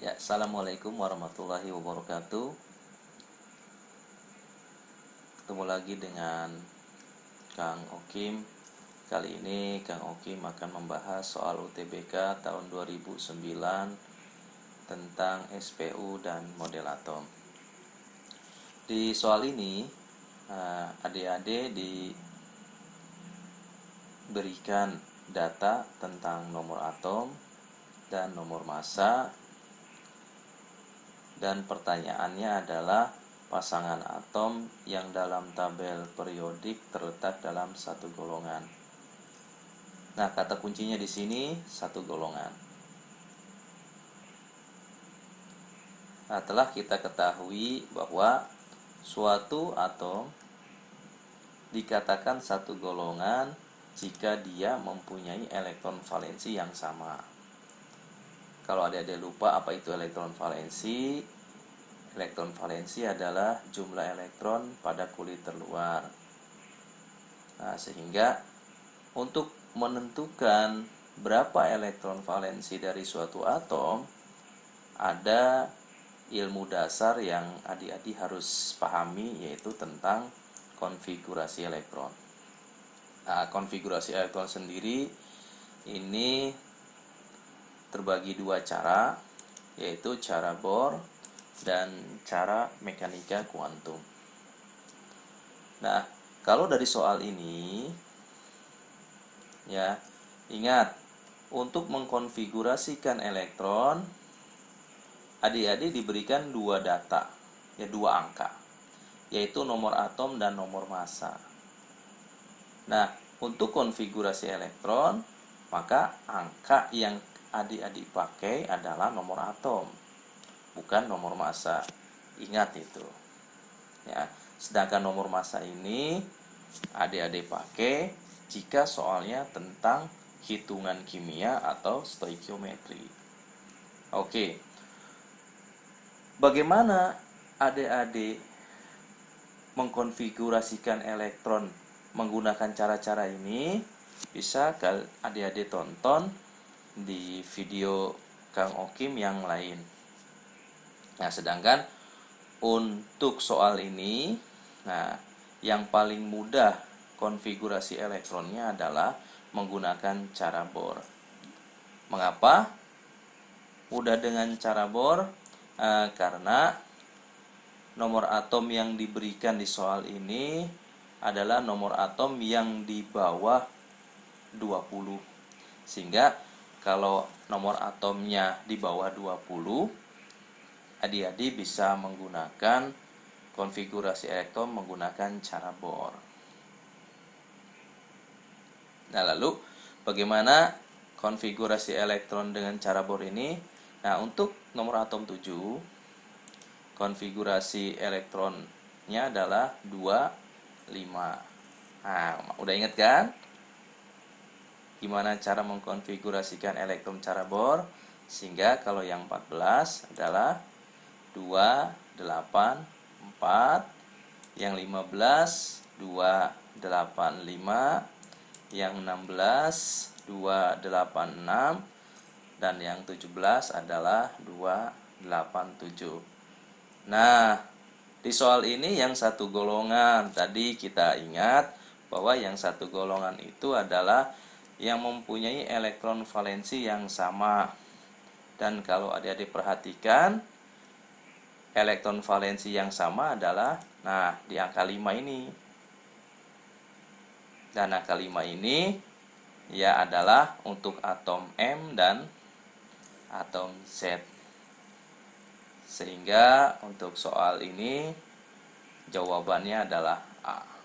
Ya, assalamualaikum warahmatullahi wabarakatuh. Ketemu lagi dengan Kang Okim. Kali ini Kang Okim akan membahas soal UTBK tahun 2009 tentang SPU dan model atom. Di soal ini, adik-adik diberikan data tentang nomor atom dan nomor massa, dan pertanyaannya adalah pasangan atom yang dalam tabel periodik terletak dalam satu golongan. Nah, kata kuncinya di sini satu golongan. Nah, telah kita ketahui bahwa suatu atom dikatakan satu golongan jika dia mempunyai elektron valensi yang sama. Kalau adik-adik lupa apa itu elektron valensi, elektron valensi adalah jumlah elektron pada kulit terluar. Nah, sehingga untuk menentukan berapa elektron valensi dari suatu atom, ada ilmu dasar yang adik-adik harus pahami, yaitu tentang konfigurasi elektron. Nah, konfigurasi elektron sendiri ini terbagi dua cara, yaitu cara Bohr dan cara mekanika kuantum. Nah, kalau dari soal ini, ya, ingat, untuk mengkonfigurasikan elektron, adik-adik diberikan dua data, ya, dua angka, yaitu nomor atom dan nomor massa. Nah, untuk konfigurasi elektron, maka angka yang adik-adik pakai adalah nomor atom, bukan nomor massa. Ingat itu. Ya, sedangkan nomor massa ini adik-adik pakai jika soalnya tentang hitungan kimia atau stoikiometri. Oke. Bagaimana adik-adik mengkonfigurasikan elektron menggunakan cara-cara ini? Bisa adik-adik tonton di video Kang Okim yang lain. Nah, sedangkan untuk soal ini, nah, yang paling mudah konfigurasi elektronnya adalah menggunakan cara Bohr. Mengapa mudah dengan cara Bohr? Karena nomor atom yang diberikan di soal ini adalah nomor atom yang di bawah 20. Sehingga kalau nomor atomnya di bawah 20, adik-adik bisa menggunakan konfigurasi elektron menggunakan cara Bohr. Nah, lalu bagaimana konfigurasi elektron dengan cara Bohr ini? Nah, untuk nomor atom 7, konfigurasi elektronnya adalah 2, 5. Nah, udah ingat kan? Gimana cara mengkonfigurasikan elektron cara Bohr? Sehingga kalau yang 14 adalah 2, 8, 4. Yang 15, 2, 8, 5. Yang 16, 2, 8, 6. Dan yang 17 adalah 2, 8, 7. Nah, di soal ini yang satu golongan, tadi kita ingat bahwa yang satu golongan itu adalah yang mempunyai elektron valensi yang sama. Dan kalau adik-adik perhatikan, elektron valensi yang sama adalah, nah, di angka 5 ini. Dan angka 5 ini ya adalah untuk atom M dan atom Z. Sehingga untuk soal ini jawabannya adalah A.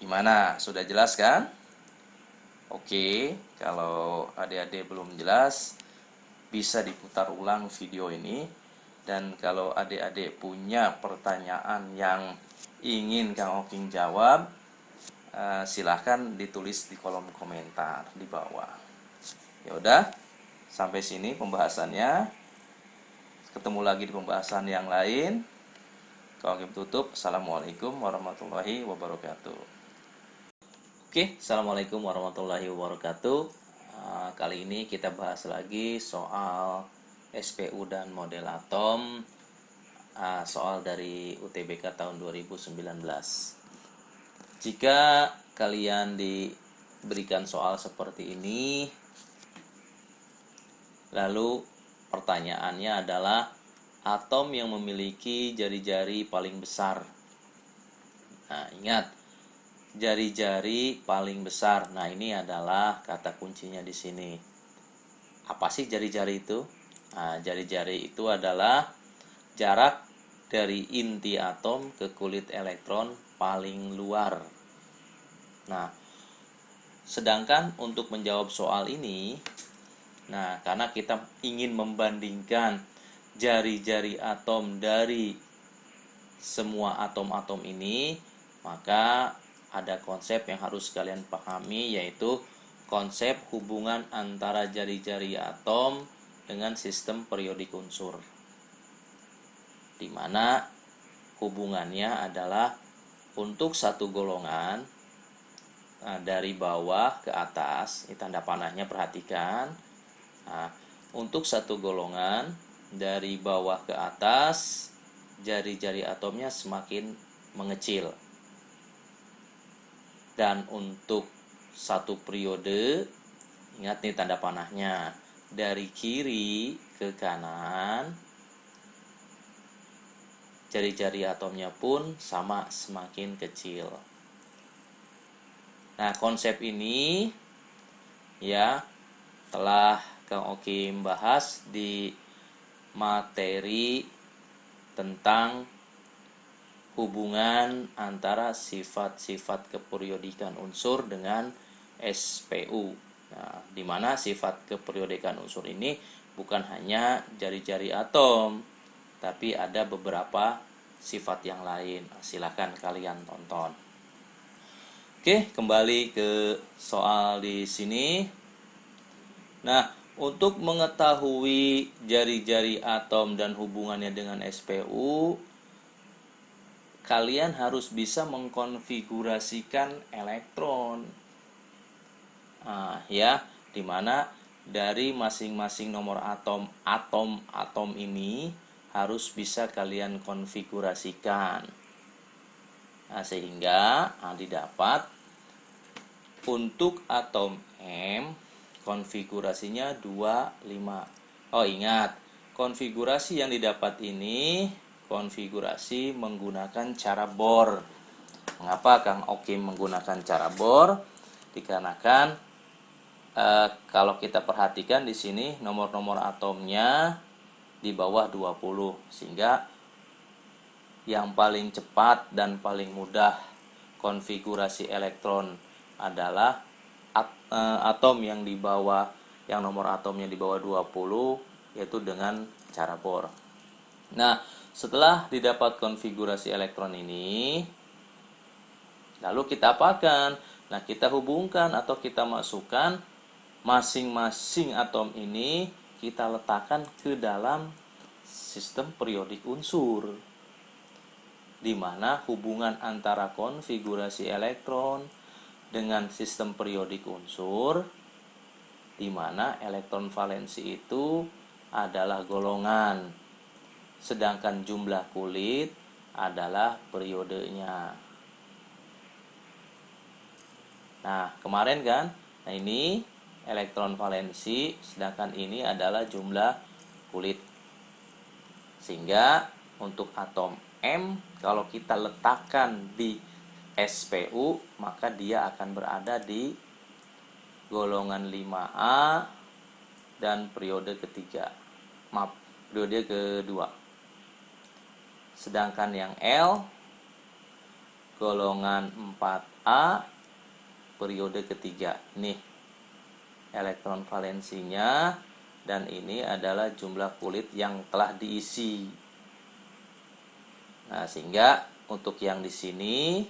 Gimana? Sudah jelas kan? Oke, kalau adik-adik belum jelas, bisa diputar ulang video ini. Dan kalau adik-adik punya pertanyaan yang ingin Kang Oking jawab, silahkan ditulis di kolom komentar di bawah. Ya udah, sampai sini pembahasannya. Ketemu lagi di pembahasan yang lain. Kang Oking tutup. Assalamualaikum warahmatullahi wabarakatuh. Oke, assalamualaikum warahmatullahi wabarakatuh. Kali ini kita bahas lagi soal SPU dan model atom, soal dari UTBK tahun 2019. Jika kalian diberikan soal seperti ini, lalu pertanyaannya adalah atom yang memiliki jari-jari paling besar. Nah, ingat, jari-jari paling besar. Nah, ini adalah kata kuncinya di sini. Apa sih jari-jari itu? Nah, jari-jari itu adalah jarak dari inti atom ke kulit elektron paling luar. Nah, sedangkan untuk menjawab soal ini, karena kita ingin membandingkan jari-jari atom dari semua atom-atom ini, maka ada konsep yang harus kalian pahami, yaitu konsep hubungan antara jari-jari atom dengan sistem periodik unsur, di mana hubungannya adalah untuk satu golongan, dari bawah ke atas, ini tanda panahnya perhatikan. Nah, untuk satu golongan dari bawah ke atas, jari-jari atomnya semakin mengecil. Dan untuk satu periode, ingat nih tanda panahnya, dari kiri ke kanan, jari-jari atomnya pun sama, semakin kecil. Nah, konsep ini ya telah Kang Okim bahas di materi tentang hubungan antara sifat-sifat keperiodikan unsur dengan SPU. Nah, di mana sifat keperiodikan unsur ini bukan hanya jari-jari atom, tapi ada beberapa sifat yang lain. Silakan kalian tonton. Oke, kembali ke soal di sini. Nah, untuk mengetahui jari-jari atom dan hubungannya dengan SPU, kalian harus bisa mengkonfigurasikan elektron. Dimana dari masing-masing nomor atom ini harus bisa kalian konfigurasikan. Sehingga didapat untuk atom M konfigurasinya 25. Oh, ingat, konfigurasi yang didapat ini konfigurasi menggunakan cara Bohr. Mengapa Kang Okim menggunakan cara Bohr? Dikarenakan kalau kita perhatikan di sini nomor-nomor atomnya di bawah 20, sehingga yang paling cepat dan paling mudah konfigurasi elektron adalah atom yang di bawah, yang nomor atomnya di bawah 20, yaitu dengan cara Bohr. Nah, setelah didapat konfigurasi elektron ini, lalu kita apakan? Nah, kita hubungkan atau kita masukkan masing-masing atom ini, kita letakkan ke dalam sistem periodik unsur, di mana hubungan antara konfigurasi elektron dengan sistem periodik unsur, di mana elektron valensi itu adalah golongan, sedangkan jumlah kulit adalah periodenya. Nah, kemarin kan, ini elektron valensi, sedangkan ini adalah jumlah kulit. Sehingga untuk atom M, kalau kita letakkan di SPU, maka dia akan berada di golongan 5A dan periode kedua. Sedangkan yang L golongan 4A periode ketiga. Nih elektron valensinya, dan ini adalah jumlah kulit yang telah diisi. Nah, sehingga untuk yang di sini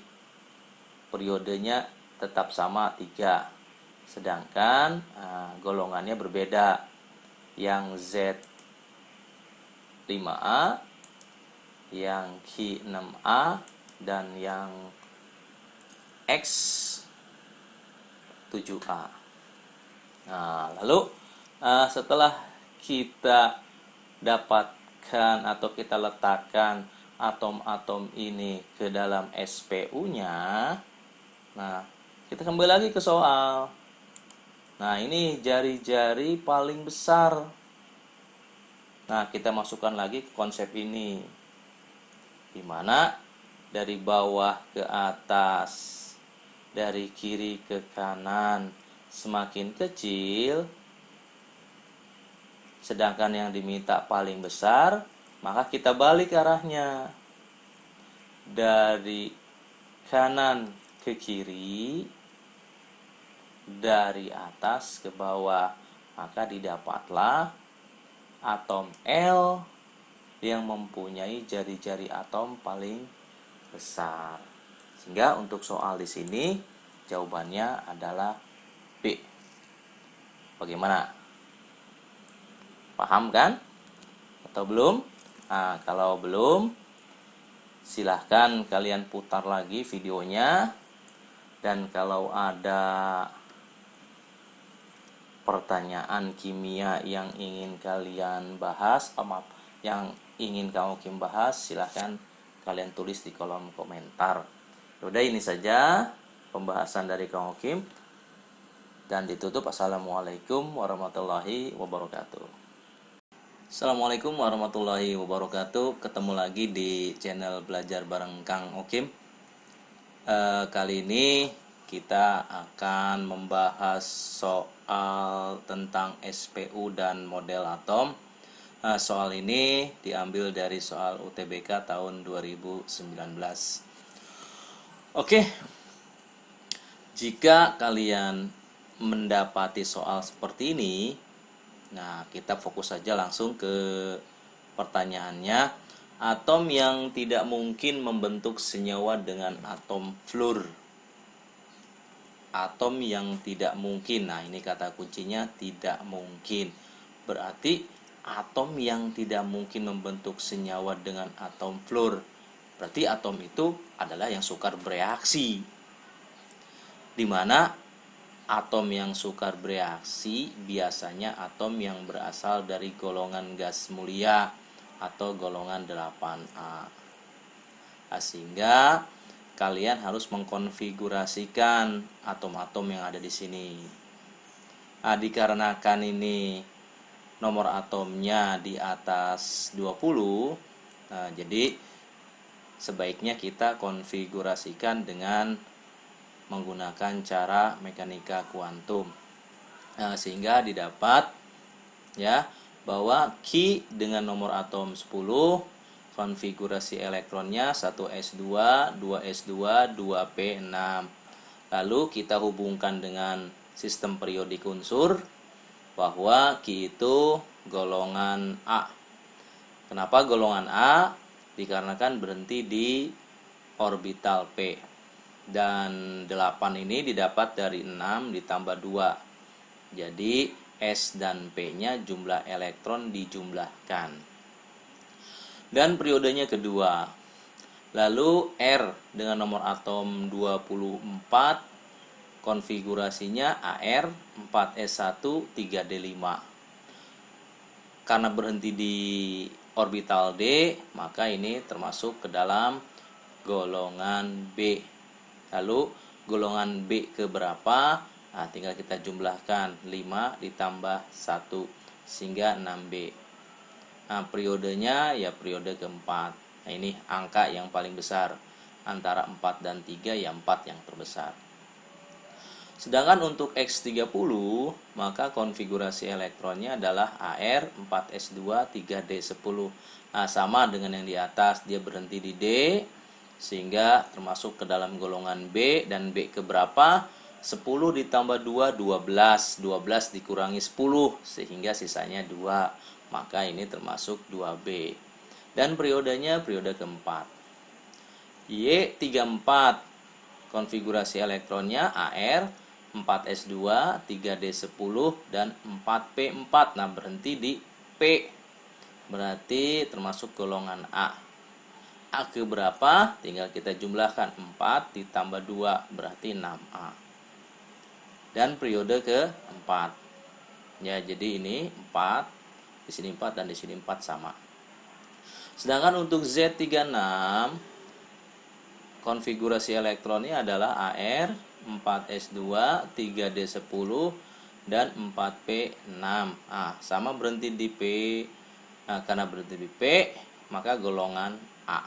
periodenya tetap sama 3. Sedangkan golongannya berbeda. Yang Z5A, yang Q6A, dan yang X7A. Nah, lalu setelah kita dapatkan atau kita letakkan atom-atom ini ke dalam SPU-nya, nah, kita kembali lagi ke soal. Nah, ini jari-jari paling besar. Nah, kita masukkan lagi ke konsep ini. Di mana dari bawah ke atas, dari kiri ke kanan, semakin kecil, sedangkan yang diminta paling besar, maka kita balik arahnya. Dari kanan ke kiri, dari atas ke bawah, maka didapatlah atom L yang mempunyai jari-jari atom paling besar. Sehingga untuk soal di sini jawabannya adalah B. Bagaimana? Paham kan? Atau belum? Nah, kalau belum, silahkan kalian putar lagi videonya. Dan kalau ada pertanyaan kimia yang ingin kalian bahas, yang ingin Kang Okim bahas, silahkan kalian tulis di kolom komentar. Udah, ini saja pembahasan dari Kang Okim. Dan ditutup. Assalamualaikum warahmatullahi wabarakatuh. Assalamualaikum warahmatullahi wabarakatuh. Ketemu lagi di channel Belajar Bareng Kang Okim. Kali ini kita akan membahas soal tentang SPU dan model atom. Soal ini diambil dari soal UTBK tahun 2019. Oke, jika kalian mendapati soal seperti ini, nah kita fokus saja langsung ke pertanyaannya. Atom yang tidak mungkin membentuk senyawa dengan atom fluor. Atom yang tidak mungkin. Nah, ini kata kuncinya tidak mungkin. Berarti atom yang tidak mungkin membentuk senyawa dengan atom fluor. Berarti atom itu adalah yang sukar bereaksi. Di mana atom yang sukar bereaksi biasanya atom yang berasal dari golongan gas mulia atau golongan 8A. Sehingga kalian harus mengkonfigurasikan atom-atom yang ada di sini. Dikarenakan ini nomor atomnya di atas 20, jadi sebaiknya kita konfigurasikan dengan menggunakan cara mekanika kuantum. Sehingga didapat ya bahwa Ki dengan nomor atom 10, konfigurasi elektronnya 1s2, 2s2, 2p6. Lalu kita hubungkan dengan sistem periodik unsur bahwa Ki itu golongan A. Kenapa golongan A? Dikarenakan berhenti di orbital P. Dan 8 ini didapat dari 6 ditambah 2. Jadi S dan P-nya jumlah elektron dijumlahkan. Dan periodenya kedua. Lalu R dengan nomor atom 24, konfigurasinya AR 4S1 3D5. Karena berhenti di orbital D, maka ini termasuk ke dalam golongan B. Lalu golongan B ke berapa? Nah, tinggal kita jumlahkan 5 ditambah 1 sehingga 6B. Nah, periodenya ya periode keempat. Nah, ini angka yang paling besar. Antara 4 dan 3 ya 4 yang terbesar. Sedangkan untuk X30, maka konfigurasi elektronnya adalah AR 4S2 3D10. Nah, sama dengan yang di atas, dia berhenti di D sehingga termasuk ke dalam golongan B. Dan B keberapa? 10 ditambah 2, 12. 12 dikurangi 10 sehingga sisanya 2. Maka ini termasuk 2B. Dan periodenya periode keempat. Y34, konfigurasi elektronnya AR 4S2 3D10 dan 4P4. Nah, berhenti di P. Berarti termasuk golongan A. A ke berapa? Tinggal kita jumlahkan 4 ditambah 2 berarti 6A. Dan periode ke-4. Ya, jadi ini 4, di sini 4 dan di sini 4 sama. Sedangkan untuk Z36 konfigurasi elektronnya adalah AR, 4S2, 3D10 dan 4P6. Nah, sama berhenti di P. Nah, karena berhenti di P, maka golongan A.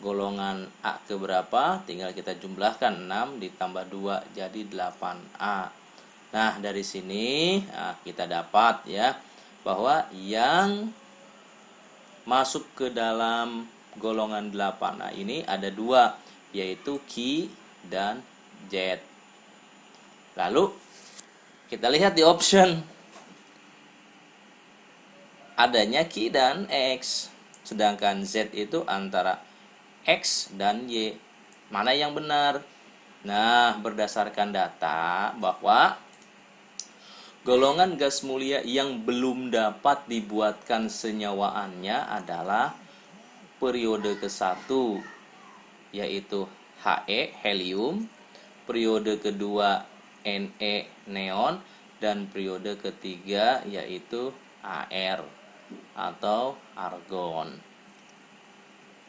Golongan A ke berapa? Tinggal kita jumlahkan 6 ditambah 2 jadi 8A. Nah, dari sini kita dapat ya bahwa yang masuk ke dalam golongan 8. Nah, ini ada 2, yaitu Q dan Z. Lalu kita lihat di option. Adanya Q dan X. Sedangkan Z itu antara X dan Y. Mana yang benar? Nah, berdasarkan data bahwa golongan gas mulia yang belum dapat dibuatkan senyawaannya adalah periode ke-1, yaitu He, helium, periode kedua Ne, neon, dan periode ketiga yaitu Ar atau argon.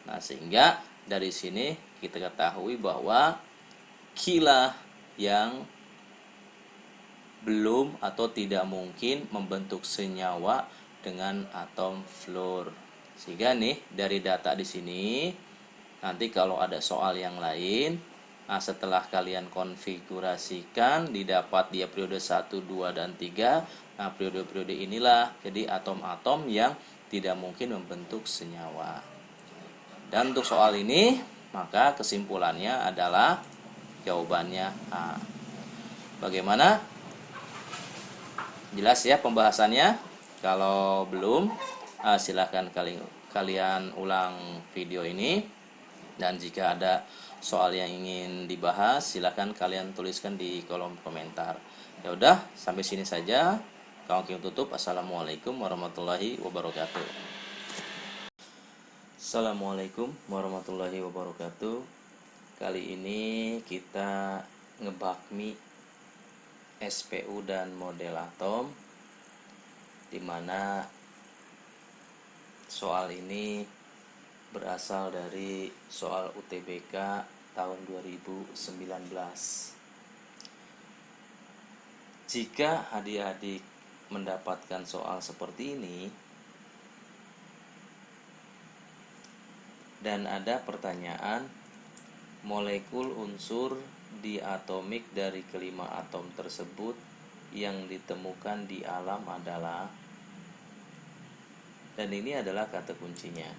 Nah, sehingga dari sini kita ketahui bahwa Q yang belum atau tidak mungkin membentuk senyawa dengan atom fluor. Sehingga nih dari data di sini, nanti kalau ada soal yang lain, nah setelah kalian konfigurasikan didapat dia periode 1, 2 dan 3. Nah, periode-periode inilah jadi atom-atom yang tidak mungkin membentuk senyawa. Dan untuk soal ini, maka kesimpulannya adalah jawabannya A. Bagaimana? Jelas ya pembahasannya? Kalau belum, silahkan kalian ulang video ini. Dan jika ada soal yang ingin dibahas, silahkan kalian tuliskan di kolom komentar. Ya udah, sampai sini saja. Kang King tutup. Assalamualaikum warahmatullahi wabarakatuh. Assalamualaikum warahmatullahi wabarakatuh. Kali ini kita ngebakmi SPU dan model atom, dimana soal ini berasal dari soal UTBK tahun 2019. Jika adik-adik mendapatkan soal seperti ini dan ada pertanyaan molekul unsur diatomik dari kelima atom tersebut yang ditemukan di alam adalah, dan ini adalah kata kuncinya,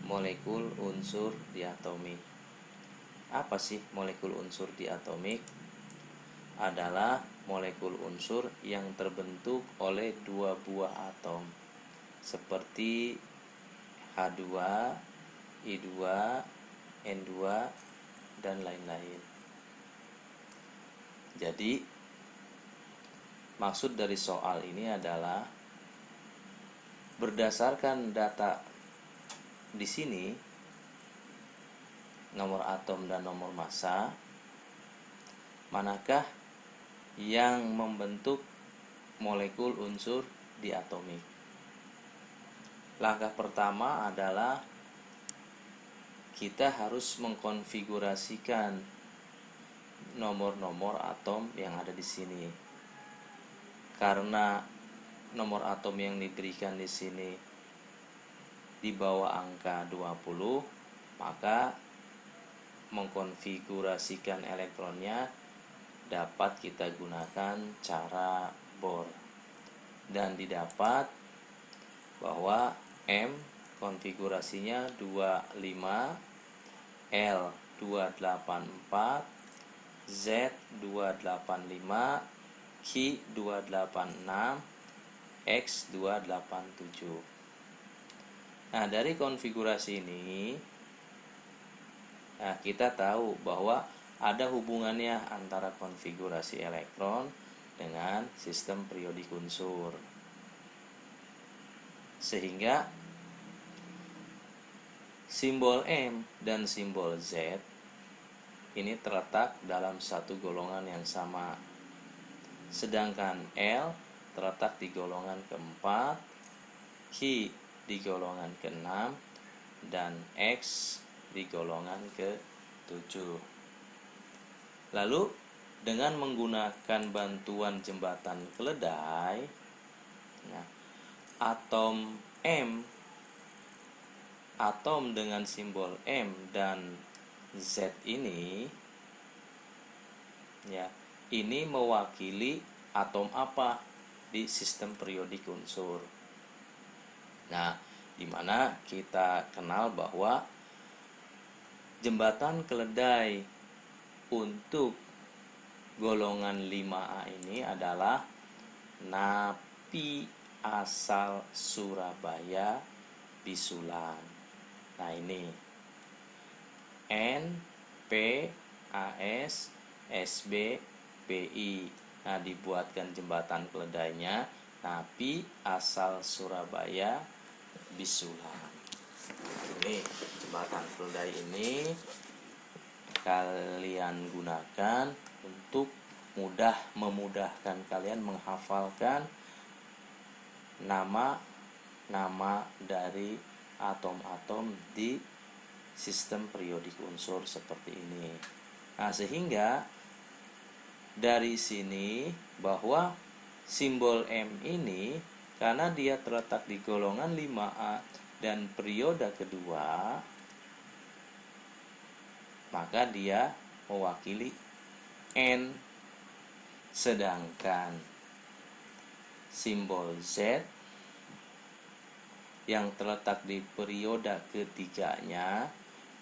molekul unsur diatomik. Apa sih molekul unsur diatomik? Adalah molekul unsur yang terbentuk oleh dua buah atom seperti H2, I2, N2, dan lain-lain. Jadi maksud dari soal ini adalah berdasarkan data di sini, nomor atom dan nomor massa, manakah yang membentuk molekul unsur diatomik? Langkah pertama adalah kita harus mengkonfigurasikan nomor-nomor atom yang ada di sini. Karena nomor atom yang diberikan di sini di bawah angka 20, maka mengkonfigurasikan elektronnya dapat kita gunakan cara Bohr. Dan didapat bahwa M konfigurasinya 25, L 284, Z 285, Q 286, X 287. Nah, dari konfigurasi ini, nah, kita tahu bahwa ada hubungannya antara konfigurasi elektron dengan sistem periodik unsur. Sehingga simbol M dan simbol Z ini terletak dalam satu golongan yang sama. sedangkan L terletak di golongan keempat, Q di golongan keenam, dan X di golongan ke-7. Lalu dengan menggunakan bantuan jembatan keledai, nah, atom M, atom dengan simbol M dan Z ini, ya, ini mewakili atom apa di sistem periodik unsur. Nah, di mana kita kenal bahwa jembatan keledai untuk golongan 5A ini adalah napi asal Surabaya bisulan. Nah, ini N, P, AS, SB, PI. Nah, dibuatkan jembatan keledainya napi asal Surabaya bisulan. Ini jembatan keledai ini kalian gunakan untuk memudahkan kalian menghafalkan nama dari atom-atom di sistem periodik unsur seperti ini. Nah, sehingga dari sini bahwa simbol M ini karena dia terletak di golongan 5A dan periode kedua, maka dia mewakili N. Sedangkan simbol Z yang terletak di periode ketiganya,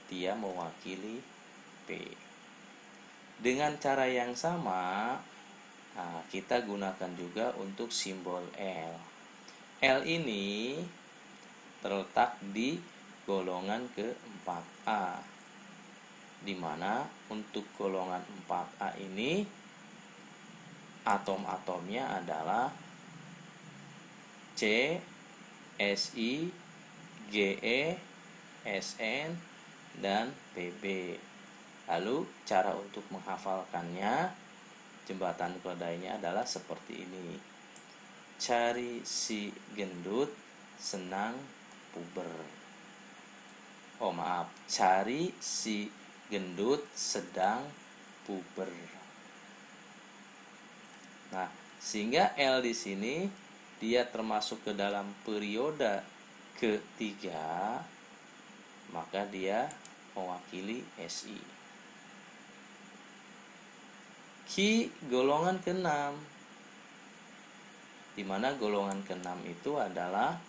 dia mewakili P. Dengan cara yang sama, nah, kita gunakan juga untuk simbol L. L ini terletak di golongan ke-4A, di mana untuk golongan 4A ini atom-atomnya adalah C, Si, Ge, Sn, dan Pb. Lalu cara untuk menghafalkannya, jembatan keledainya adalah seperti ini. Cari si gendut senang puber. Cari si gendut sedang puber. Nah, sehingga L di sini dia termasuk ke dalam periode ketiga, maka dia mewakili Si. Q golongan ke-6, di mana golongan ke-6 itu adalah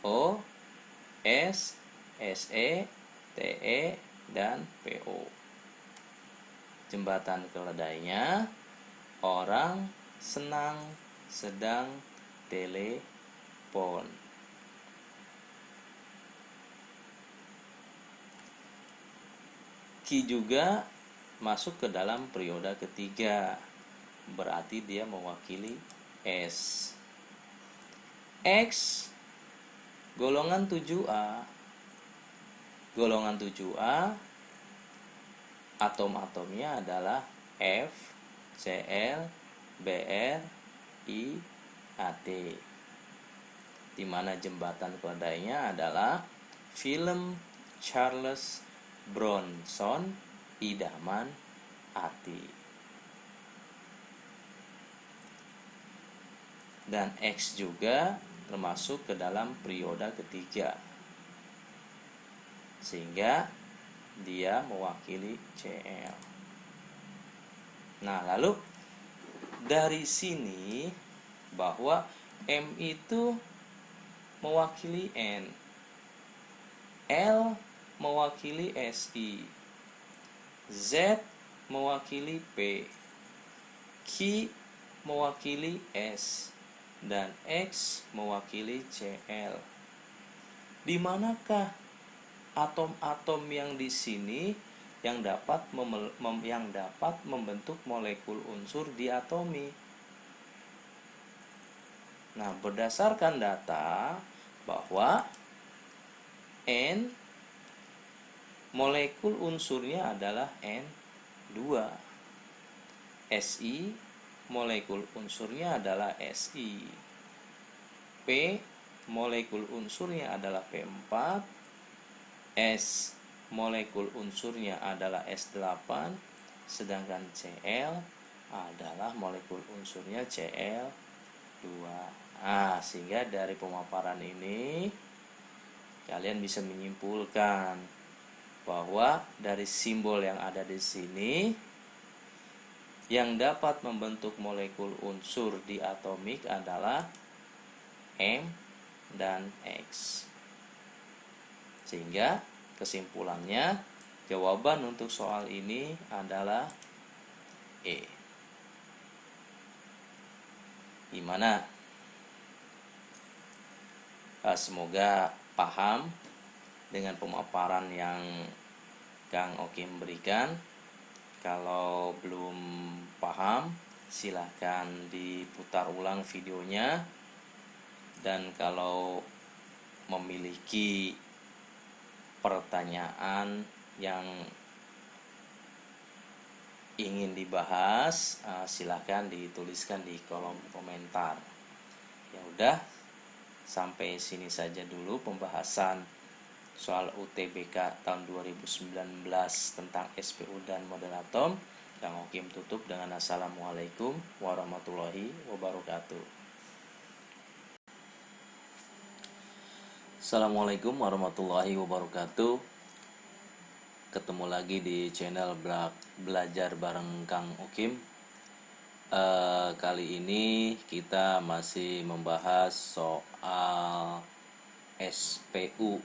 O, S, Se, Te, dan Po. Jembatan keledainya orang senang sedang telepon. Q juga masuk ke dalam periode ketiga, berarti dia mewakili S. X golongan 7A. Golongan 7A atom-atomnya adalah F, Cl, Br, I, Ad. Di mana jembatan keledainya adalah film Charles Bronson Idaman Ati. Dan X juga termasuk ke dalam periode ketiga, sehingga dia mewakili Cl. Nah, lalu dari sini bahwa M itu mewakili N, L mewakili Si, Z mewakili P, Q mewakili S, dan X mewakili Cl. Di manakah atom-atom yang di sini yang dapat membentuk molekul unsur diatomi? Nah, berdasarkan data bahwa N molekul unsurnya adalah N2, Si molekul unsurnya adalah Si. P molekul unsurnya adalah P4. S molekul unsurnya adalah S8. Sedangkan Cl adalah molekul unsurnya Cl2. Sehingga dari pemaparan ini kalian bisa menyimpulkan bahwa dari simbol yang ada di sini, yang dapat membentuk molekul unsur di atomik adalah M dan X. Sehingga kesimpulannya, jawaban untuk soal ini adalah E. Gimana? Semoga paham dengan pemaparan yang Kang Okim berikan. Kalau belum paham, silahkan diputar ulang videonya. Dan kalau memiliki pertanyaan yang ingin dibahas, silahkan dituliskan di kolom komentar. Ya udah, sampai sini saja dulu pembahasan soal UTBK tahun 2019 tentang SPU dan model atom. Kang Okim tutup dengan Assalamualaikum warahmatullahi wabarakatuh. Assalamualaikum warahmatullahi wabarakatuh. Ketemu lagi di channel Belajar bareng Kang Okim. Kali ini kita masih membahas soal SPU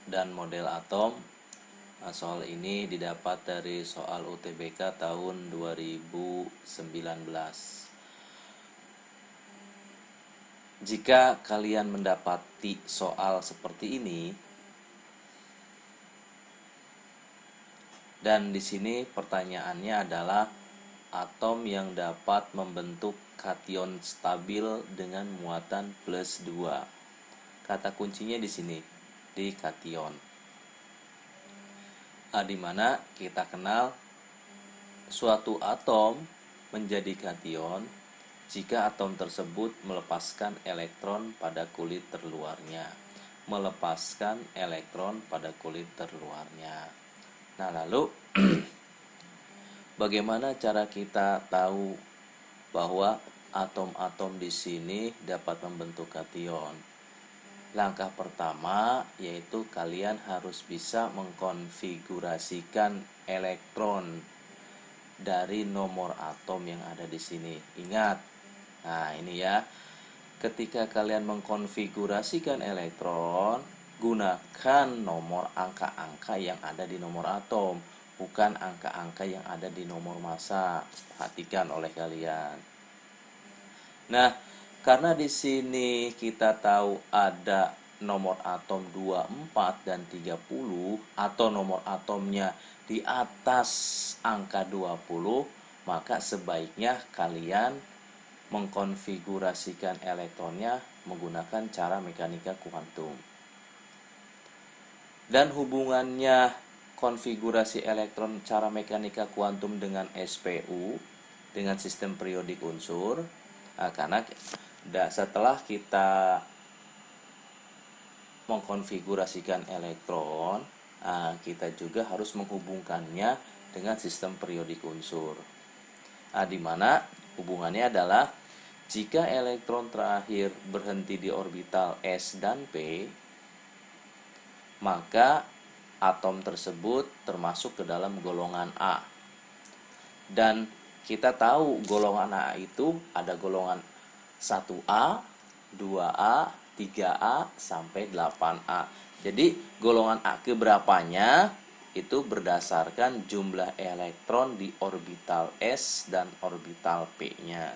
dan model atom. Soal ini didapat dari soal UTBK tahun 2019. Jika kalian mendapati soal seperti ini, dan di sini pertanyaannya adalah atom yang dapat membentuk kation stabil dengan muatan plus 2. Kata kuncinya di sini, di kation. Di mana kita kenal suatu atom menjadi kation jika atom tersebut melepaskan elektron pada kulit terluarnya. Melepaskan elektron pada kulit terluarnya. Nah, lalu bagaimana cara kita tahu bahwa atom-atom di sini dapat membentuk kation? Langkah pertama yaitu kalian harus bisa mengkonfigurasikan elektron dari nomor atom yang ada di sini. Ingat, nah ini ya, ketika kalian mengkonfigurasikan elektron, gunakan nomor angka-angka yang ada di nomor atom, bukan angka-angka yang ada di nomor massa. Perhatikan oleh kalian. Nah, karena di sini kita tahu ada nomor atom 24 dan 30 atau nomor atomnya di atas angka 20, maka sebaiknya kalian mengkonfigurasikan elektronnya menggunakan cara mekanika kuantum. Dan hubungannya konfigurasi elektron cara mekanika kuantum dengan SPU, dengan sistem periodik unsur, karena setelah kita mengkonfigurasikan elektron, kita juga harus menghubungkannya dengan sistem periodik unsur. Di mana hubungannya adalah jika elektron terakhir berhenti di orbital S dan P, maka atom tersebut termasuk ke dalam golongan A. Dan kita tahu golongan A itu ada golongan 1A, 2A, 3A, sampai 8A. Jadi golongan A keberapanya itu berdasarkan jumlah elektron di orbital S dan orbital P-nya.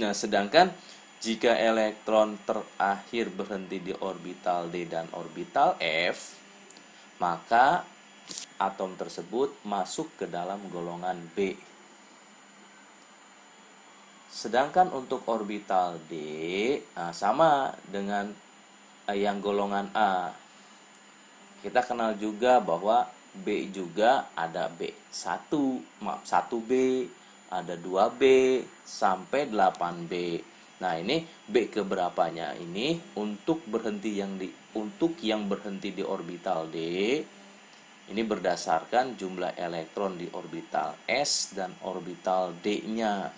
Nah, sedangkan jika elektron terakhir berhenti di orbital D dan orbital F, maka atom tersebut masuk ke dalam golongan B. Sedangkan untuk orbital D, sama dengan yang golongan A. Kita kenal juga bahwa B juga ada B1, 1B, ada 2B sampai 8B. Nah, ini B keberapanya ini untuk yang berhenti di orbital D. Ini berdasarkan jumlah elektron di orbital S dan orbital D-nya.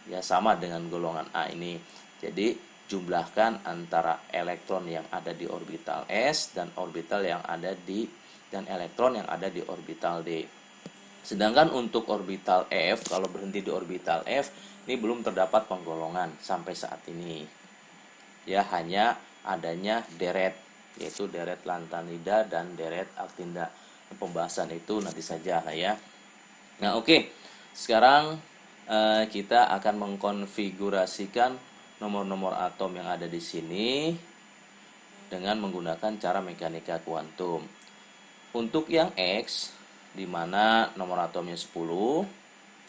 Ya, sama dengan golongan A ini. Jadi, jumlahkan antara elektron yang ada di orbital S dan elektron yang ada di orbital D. Sedangkan untuk orbital F, kalau berhenti di orbital F, ini belum terdapat penggolongan sampai saat ini. Ya, hanya adanya deret, yaitu deret lantanida dan deret aktinida. Pembahasan itu nanti saja ya. Nah, oke. Sekarang kita akan mengkonfigurasikan nomor-nomor atom yang ada di sini dengan menggunakan cara mekanika kuantum. Untuk yang X, di mana nomor atomnya 10.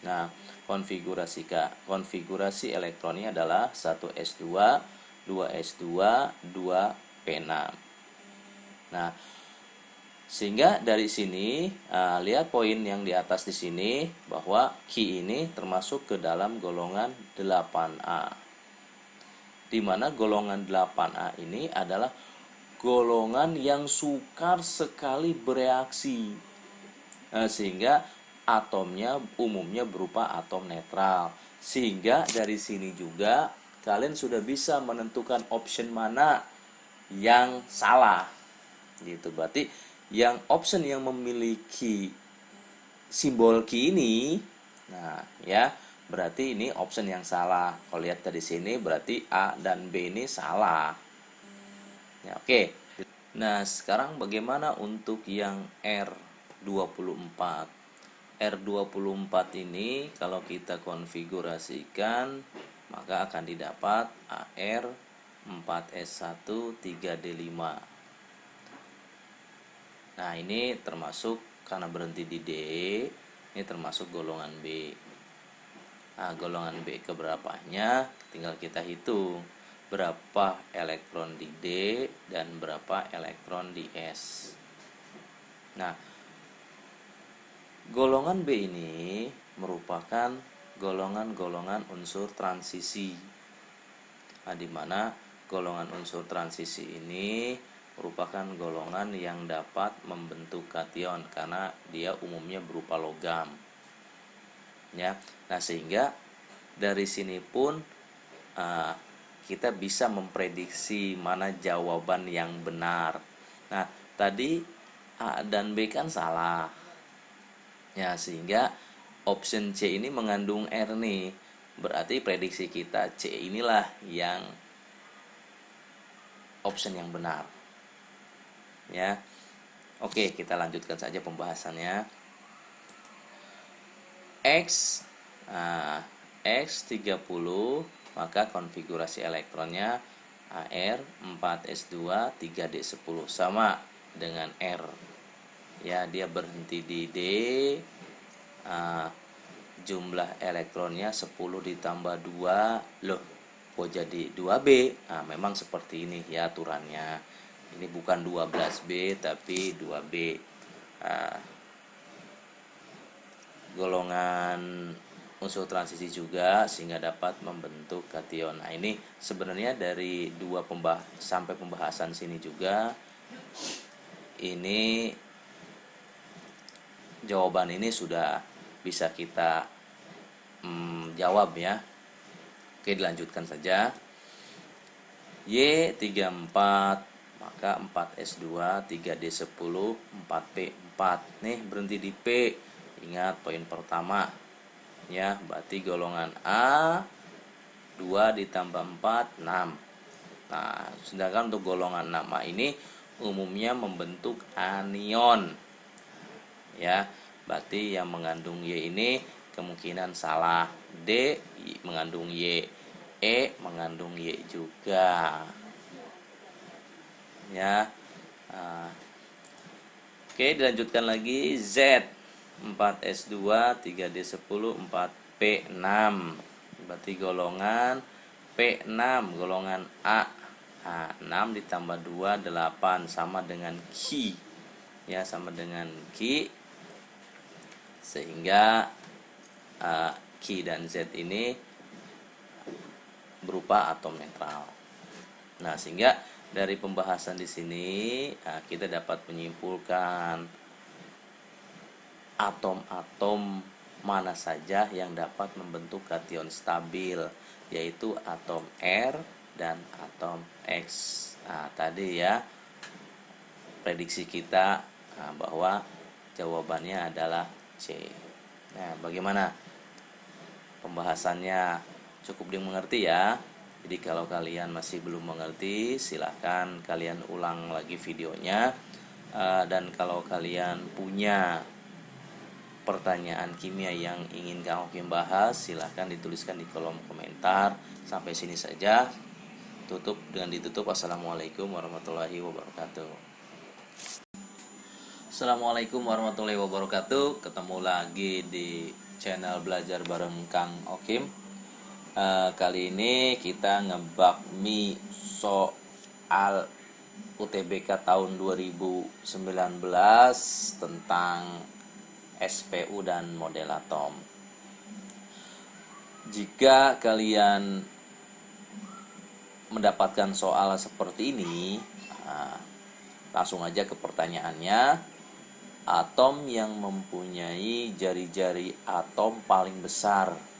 Nah, konfigurasi elektronnya adalah 1s2, 2s2, 2p6. Nah, sehingga dari sini lihat poin yang di atas di sini bahwa Ki ini termasuk ke dalam golongan 8A. Di mana golongan 8A ini adalah golongan yang sukar sekali bereaksi. Sehingga atomnya umumnya berupa atom netral. Sehingga dari sini juga kalian sudah bisa menentukan option mana yang salah. Gitu. Berarti yang option yang memiliki simbol Ki ini, nah ya, berarti ini option yang salah. Kalau lihat dari sini berarti A dan B ini salah. Ya, oke. Nah, sekarang bagaimana untuk yang R24? R24 ini kalau kita konfigurasikan maka akan didapat AR 4S1 3D5. Nah, ini termasuk karena berhenti di D, ini termasuk golongan B. Nah, golongan B keberapanya tinggal kita hitung. Berapa elektron di D dan berapa elektron di S. Nah, golongan B ini merupakan golongan-golongan unsur transisi. Nah, di mana golongan unsur transisi ini merupakan golongan yang dapat membentuk kation karena dia umumnya berupa logam. Ya. Nah, sehingga dari sini pun kita bisa memprediksi mana jawaban yang benar. Nah, tadi A dan B kan salah. Ya, sehingga option C ini mengandung R nih. Berarti prediksi kita C inilah yang option yang benar. Ya. Oke, kita lanjutkan saja pembahasannya. X30, maka konfigurasi elektronnya AR 4S2 3D10 sama dengan R. Ya, dia berhenti di D. Jumlah elektronnya 10 ditambah 2. Loh, kok jadi 2B? Nah, memang seperti ini ya aturannya. Ini bukan 12B tapi 2B. Golongan unsur transisi juga sehingga dapat membentuk kation. Nah, ini sebenarnya dari sampai pembahasan sini juga ini jawaban ini sudah bisa kita jawab ya. Oke, dilanjutkan saja. Y34, maka 4S2 3D10 4P4. Nih berhenti di P. Ingat poin pertama ya, berarti golongan A 2 ditambah 4 6. Nah, sedangkan untuk golongan 6A ini umumnya membentuk anion ya, berarti yang mengandung Y ini kemungkinan salah. D mengandung Y, E mengandung Y juga ya. Oke, dilanjutkan lagi. Z 4S2 3D10 4P6, berarti golongan P6, golongan A. Nah, 6 ditambah 2 8 sama dengan Ki ya, sama dengan Ki, sehingga Q dan Z ini berupa atom netral. Nah, sehingga dari pembahasan di sini kita dapat menyimpulkan atom-atom mana saja yang dapat membentuk kation stabil, yaitu atom R dan atom X. Nah, tadi ya prediksi kita bahwa jawabannya adalah C. Nah, bagaimana pembahasannya? Cukup dimengerti ya. Jadi kalau kalian masih belum mengerti, silahkan kalian ulang lagi videonya. Dan kalau kalian punya pertanyaan kimia yang ingin Kang Okim bahas, silahkan dituliskan di kolom komentar. Sampai sini saja. Ditutup. Assalamualaikum warahmatullahi wabarakatuh. Assalamualaikum warahmatullahi wabarakatuh. Ketemu lagi di channel Belajar Bareng Kang Okim. Kali ini kita ngebakmi soal UTBK tahun 2019 tentang SPU dan model atom. Jika kalian mendapatkan soal seperti ini, langsung aja ke pertanyaannya. Atom yang mempunyai jari-jari atom paling besar.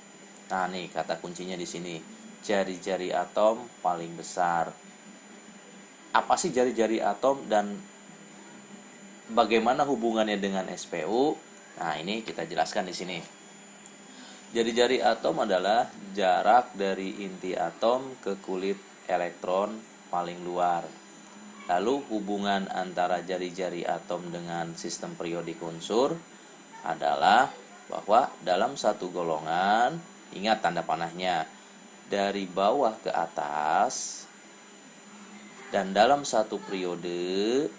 Nah, nih kata kuncinya di sini. Jari-jari atom paling besar. Apa sih jari-jari atom dan bagaimana hubungannya dengan SPU? Nah, ini kita jelaskan di sini. Jari-jari atom adalah jarak dari inti atom ke kulit elektron paling luar. Lalu hubungan antara jari-jari atom dengan sistem periodik unsur adalah bahwa dalam satu golongan, ingat tanda panahnya, dari bawah ke atas, dan dalam satu periode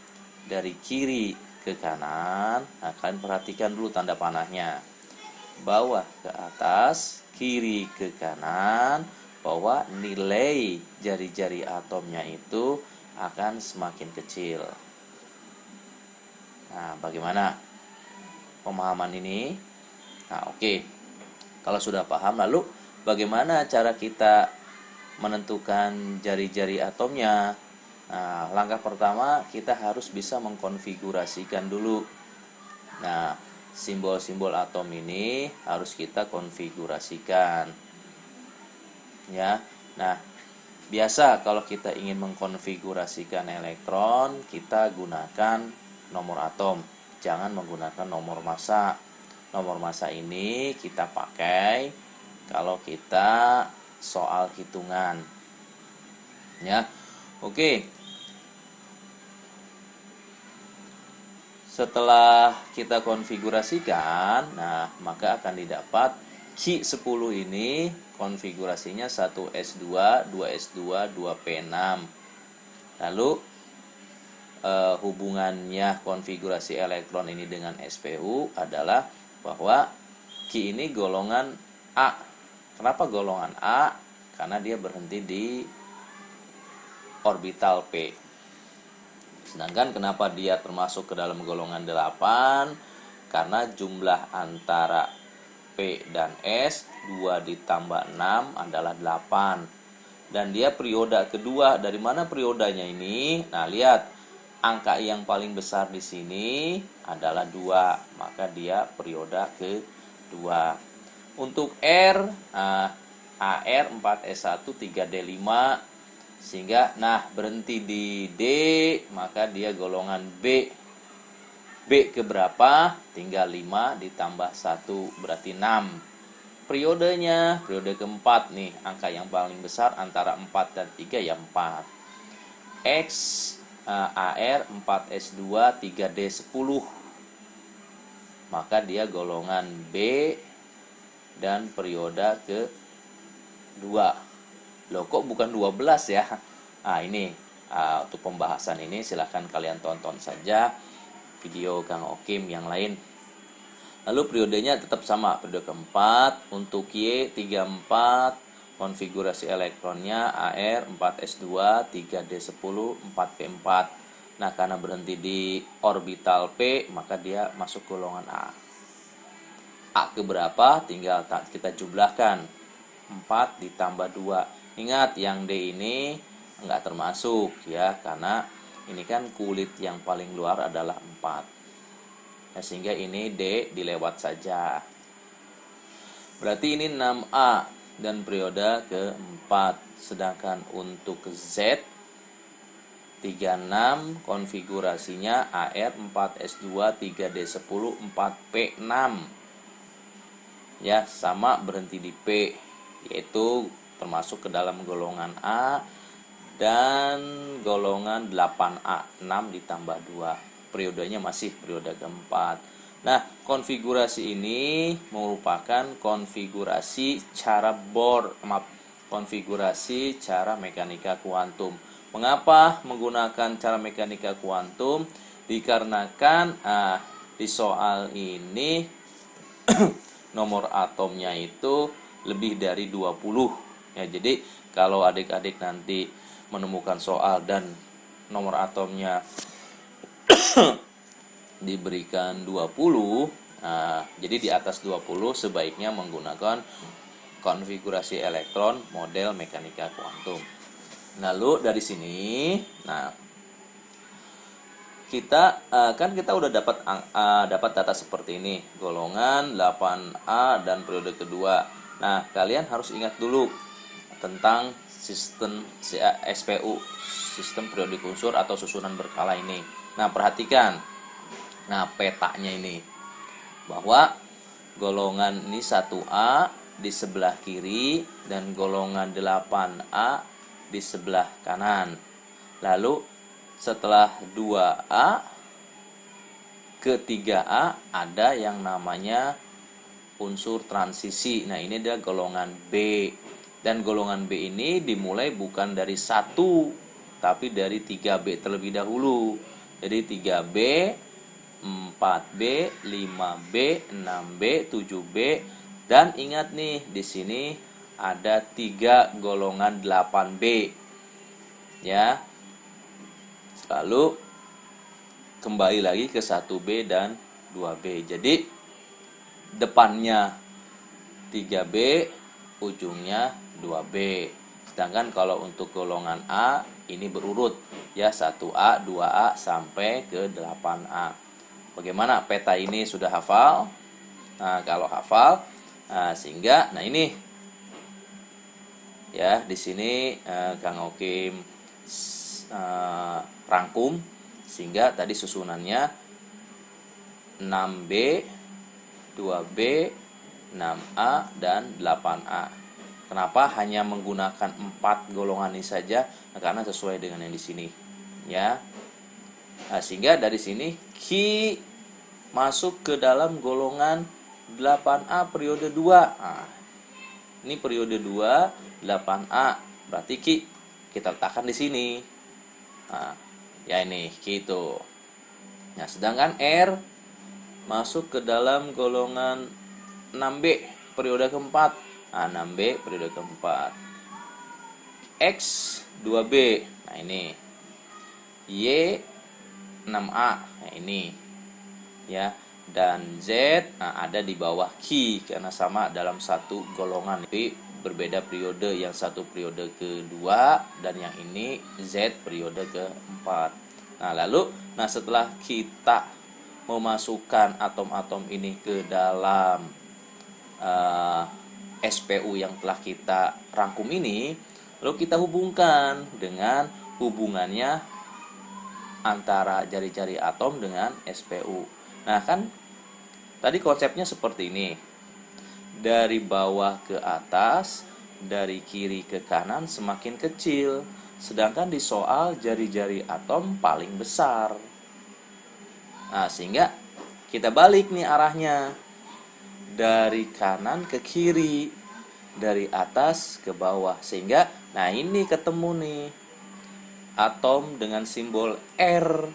dari kiri ke kanan. Nah, kalian perhatikan dulu tanda panahnya. Bawah ke atas, kiri ke kanan, bahwa nilai jari-jari atomnya itu akan semakin kecil. Nah, bagaimana pemahaman ini? Nah, oke. Kalau sudah paham, lalu bagaimana cara kita menentukan jari-jari atomnya? Nah, langkah pertama kita harus bisa mengkonfigurasikan dulu. Nah, simbol-simbol atom ini harus kita konfigurasikan. Ya. Nah, biasa kalau kita ingin mengkonfigurasikan elektron, kita gunakan nomor atom. Jangan menggunakan nomor massa. Nomor massa ini kita pakai kalau kita soal hitungan. Ya. Oke. Setelah kita konfigurasikan, nah maka akan didapat Q10 ini konfigurasinya 1s2, 2s2, 2p6. Lalu hubungannya konfigurasi elektron ini dengan SPU adalah bahwa Q ini golongan A. Kenapa golongan A? Karena dia berhenti di orbital P. Sedangkan kenapa dia termasuk ke dalam golongan 8? Karena jumlah antara P dan S 2 ditambah 6 adalah 8. Dan dia perioda kedua. Dari mana periodanya ini? Nah, lihat. Angka yang paling besar di sini adalah 2. Maka dia perioda kedua. Untuk R, AR 4S1 3D5. Sehingga berhenti di D, maka dia golongan B. B ke berapa? Tinggal 5 ditambah 1 berarti 6. Periodenya, periode keempat nih, angka yang paling besar antara 4 dan 3 ya 4. X AR 4S2 3D10. Maka dia golongan B dan periode ke-2. Loh, kok bukan 12 ya? Nah, ini untuk pembahasan ini silahkan kalian tonton saja video Kang Okim yang lain. Lalu periodenya tetap sama, periode keempat. Untuk Y 34, konfigurasi elektronnya AR 4S2 3D10 4P4. Nah, karena berhenti di orbital P, maka dia masuk golongan A. A keberapa tinggal kita jumlahkan. 4 ditambah 2. Ingat yang D ini enggak termasuk ya, karena ini kan kulit yang paling luar adalah 4. Nah, sehingga ini D dilewat saja. Berarti ini 6A dan periode keempat. Sedangkan untuk Z 36 konfigurasinya AR 4S2 3D10 4P6. Ya, sama berhenti di P, yaitu termasuk ke dalam golongan A dan golongan 8A, 6 ditambah 2. Periodenya masih periode keempat. Nah, konfigurasi ini merupakan konfigurasi cara konfigurasi cara mekanika kuantum. Mengapa menggunakan cara mekanika kuantum? Dikarenakan di soal ini nomor atomnya itu lebih dari 20. Ya, jadi kalau adik-adik nanti menemukan soal dan nomor atomnya diberikan 20, jadi di atas 20 sebaiknya menggunakan konfigurasi elektron model mekanika kuantum. Lalu dari sini, kita udah dapat data seperti ini, golongan 8A dan periode kedua. Nah, kalian harus ingat dulu tentang sistem SPU, sistem periodik unsur atau susunan berkala ini. Nah, perhatikan. Nah, petanya ini bahwa golongan ini 1A di sebelah kiri dan golongan 8A di sebelah kanan. Lalu setelah 2A ke 3A ada yang namanya unsur transisi. Nah, ini adalah golongan B. Dan golongan B ini dimulai bukan dari 1, tapi dari 3B terlebih dahulu. Jadi 3B, 4B, 5B, 6B, 7B. Dan ingat nih, di sini ada 3 golongan 8B. Ya. Lalu kembali lagi ke 1B dan 2B. Jadi depannya 3B, ujungnya 2B. Sedangkan kalau untuk golongan A ini berurut ya, 1A, 2A sampai ke 8A. Bagaimana peta ini, sudah hafal? Nah, kalau hafal, sehingga ini ya, di sini Kang Okim rangkum sehingga tadi susunannya 6B, 2B, 6A dan 8A. Kenapa hanya menggunakan 4 golongan ini saja? Nah, karena sesuai dengan yang di sini ya. Nah, sehingga dari sini Ki masuk ke dalam golongan 8A periode 2. Nah, ini periode 2 8A. Berarti Ki kita letakkan di sini. Nah, ya ini Ki itu. Nah, sedangkan R masuk ke dalam golongan 6B periode keempat. Nah, 6B periode keempat. X 2B. Nah, ini. Y 6A. Nah, ini. Ya. Dan Z ada di bawah Q karena sama dalam satu golongan. Tapi berbeda periode, yang satu periode kedua dan yang ini Z periode keempat. Nah, lalu setelah kita memasukkan atom-atom ini ke dalam SPU yang telah kita rangkum ini, lalu kita hubungkan dengan hubungannya antara jari-jari atom dengan SPU. Nah, kan tadi konsepnya seperti ini. Dari bawah ke atas, dari kiri ke kanan semakin kecil. Sedangkan di soal jari-jari atom paling besar. Nah, sehingga kita balik nih arahnya. Dari kanan ke kiri, dari atas ke bawah. Sehingga, ini ketemu nih. Atom dengan simbol R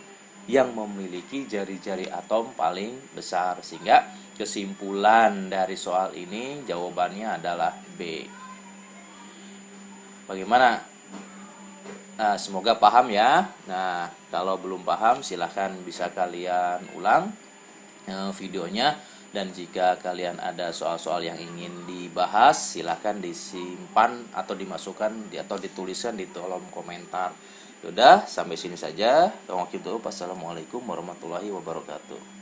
yang memiliki jari-jari atom paling besar. Sehingga kesimpulan dari soal ini jawabannya adalah B. Bagaimana? Semoga paham ya. Kalau belum paham silahkan bisa kalian ulang videonya Dan jika kalian ada soal-soal yang ingin dibahas, silahkan disimpan atau dimasukkan atau dituliskan di kolom komentar. Yaudah, sampai sini saja. Assalamualaikum warahmatullahi wabarakatuh.